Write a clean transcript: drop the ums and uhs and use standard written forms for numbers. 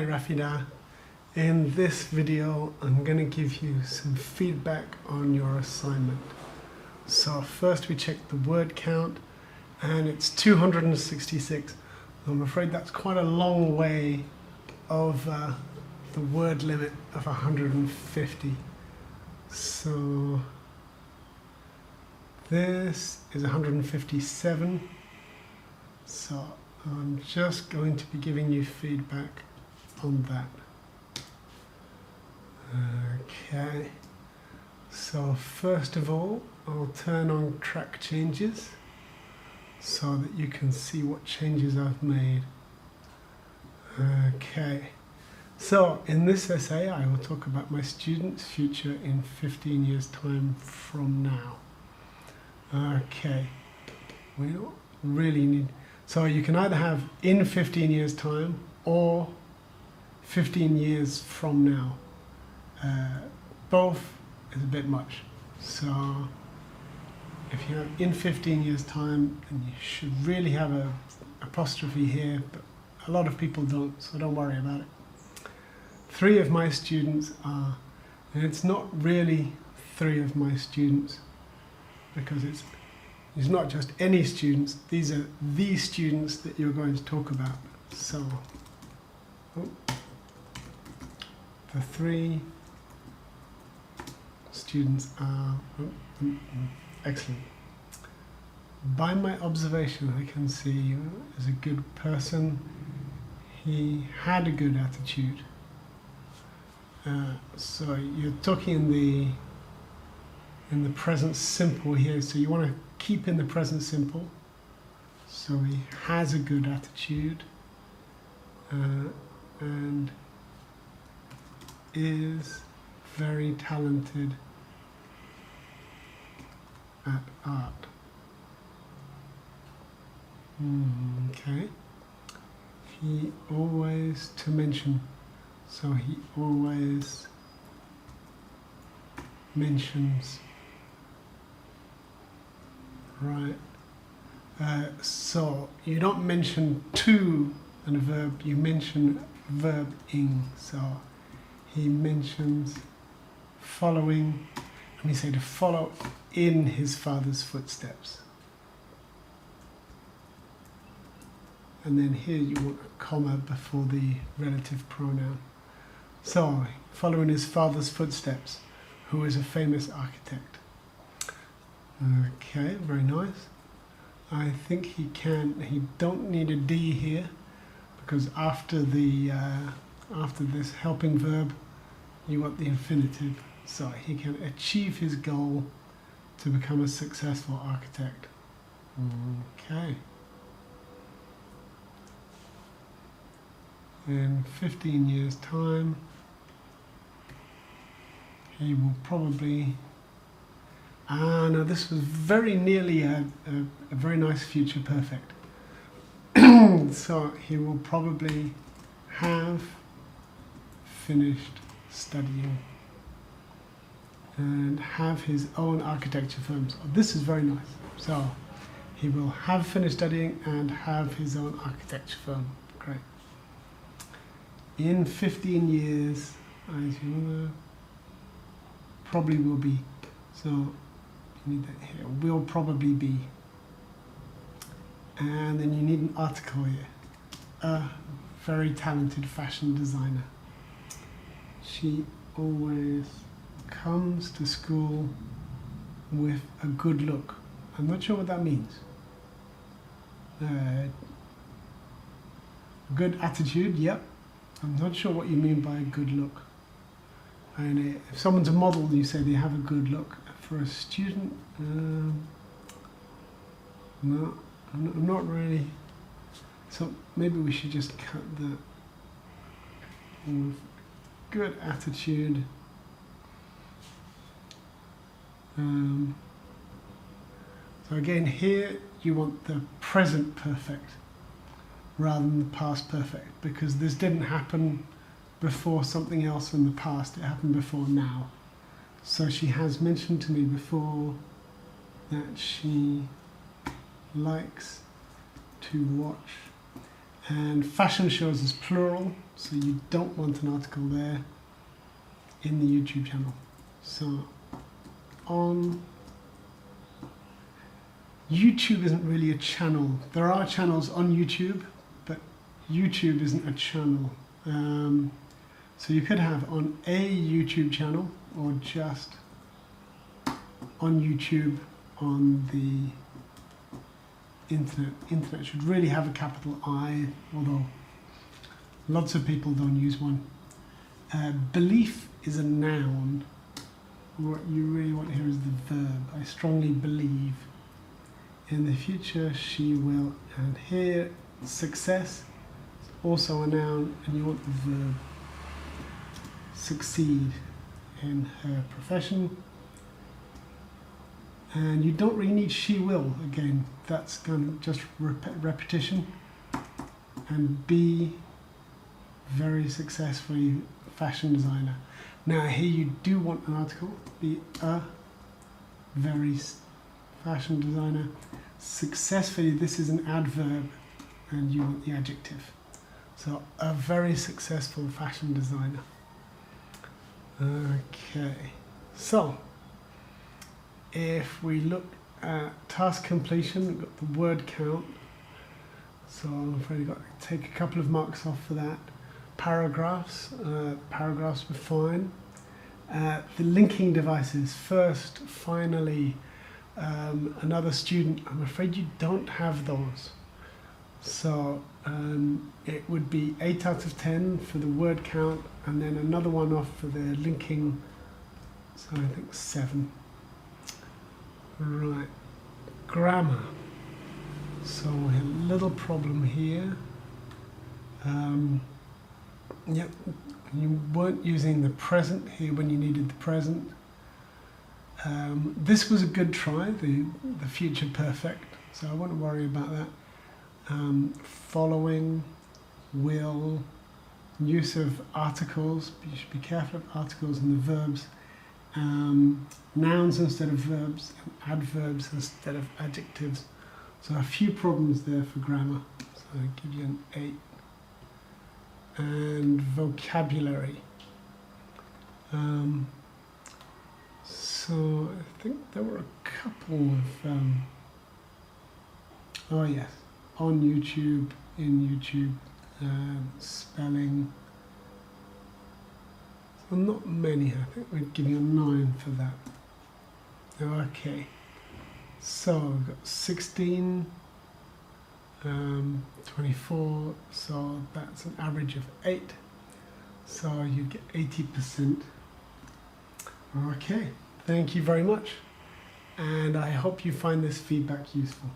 Rafida. In this video I'm going to give you some feedback on your assignment. So first we check the word count and it's 266. I'm afraid that's quite a long way over the word limit of 150. So this is 157. So I'm just going to be giving you feedback on that. Okay, so first of all I'll turn on track changes so that you can see what changes I've made. Okay, so in this essay I will talk about my students' future in 15 years time from now. Okay, we don't really need, so you can either have in 15 years time or 15 years from now. Both is a bit much. So if you have in 15 years time, then you should really have a apostrophe here, but a lot of people don't, so don't worry about it. 3 of my students are, and it's not really 3 of my students, because it's not just any students, these are the students that you're going to talk about. So the 3 students are excellent. By my observation I can see as a good person, he had a good attitude. So you're talking in the present simple here, so you want to keep in the present simple. So he has a good attitude and is very talented at art. Okay. He always, to mention, so he always mentions, right? So you don't mention to and a verb, you mention verb ing. So he mentions following, let me say to follow in his father's footsteps. And then here you want a comma before the relative pronoun. So, following his father's footsteps, who is a famous architect. Okay, very nice. I think he don't need a D here, because after this helping verb, you want the infinitive. So he can achieve his goal to become a successful architect. Okay. In 15 years time, he will probably, no, this was very nearly a very nice future perfect. So he will probably have finished studying and have his own architecture firms. Oh, this is very nice. So he will have finished studying and have his own architecture firm. Great. In 15 years, probably will be. So you need that here. Will probably be. And then you need an article here. A very talented fashion designer. She always comes to school with a good look. I'm not sure what that means. Good attitude, yep. I'm not sure what you mean by a good look. And if someone's a model, you say they have a good look. For a student, no, I'm not really. So maybe we should just cut the good attitude. So again, here you want the present perfect rather than the past perfect, because this didn't happen before something else in the past, it happened before now. So she has mentioned to me before that she likes to watch And fashion shows is plural, so you don't want an article there in the YouTube channel. So on YouTube isn't really a channel. There are channels on YouTube, but YouTube isn't a channel. So you could have on a YouTube channel or just on YouTube on the internet. Internet should really have a capital I, although lots of people don't use one. Belief is a noun. What you really want here is the verb. I strongly believe. In the future she will, and here success is also a noun, and you want the verb. Succeed in her profession. And you don't really need she will, again, that's kind of just repetition. And be very successfully fashion designer. Now here you do want an article, be a very fashion designer. Successfully, this is an adverb, and you want the adjective. So a very successful fashion designer. Okay, so if we look at task completion, we've got the word count. So I'm afraid I've got to take a couple of marks off for that. Paragraphs, paragraphs were fine. The linking devices, first, finally, another student, I'm afraid you don't have those. So it would be 8 out of 10 for the word count, and then another one off for the linking, so I think 7. Right, grammar. So we have a little problem here. Yep, you weren't using the present here when you needed the present. This was a good try, the future perfect, so I wouldn't worry about that. Following, will, use of articles, you should be careful of articles and the verbs. Nouns instead of verbs, and adverbs instead of adjectives. So a few problems there for grammar, so I'll give you an 8. And vocabulary. So I think there were a couple of, oh yes, on YouTube, in YouTube, spelling. So not many, I think we'd give you a 9 for that. Okay, so we've got 16, 24, so that's an average of 8. So you get 80%. Okay, thank you very much, and I hope you find this feedback useful.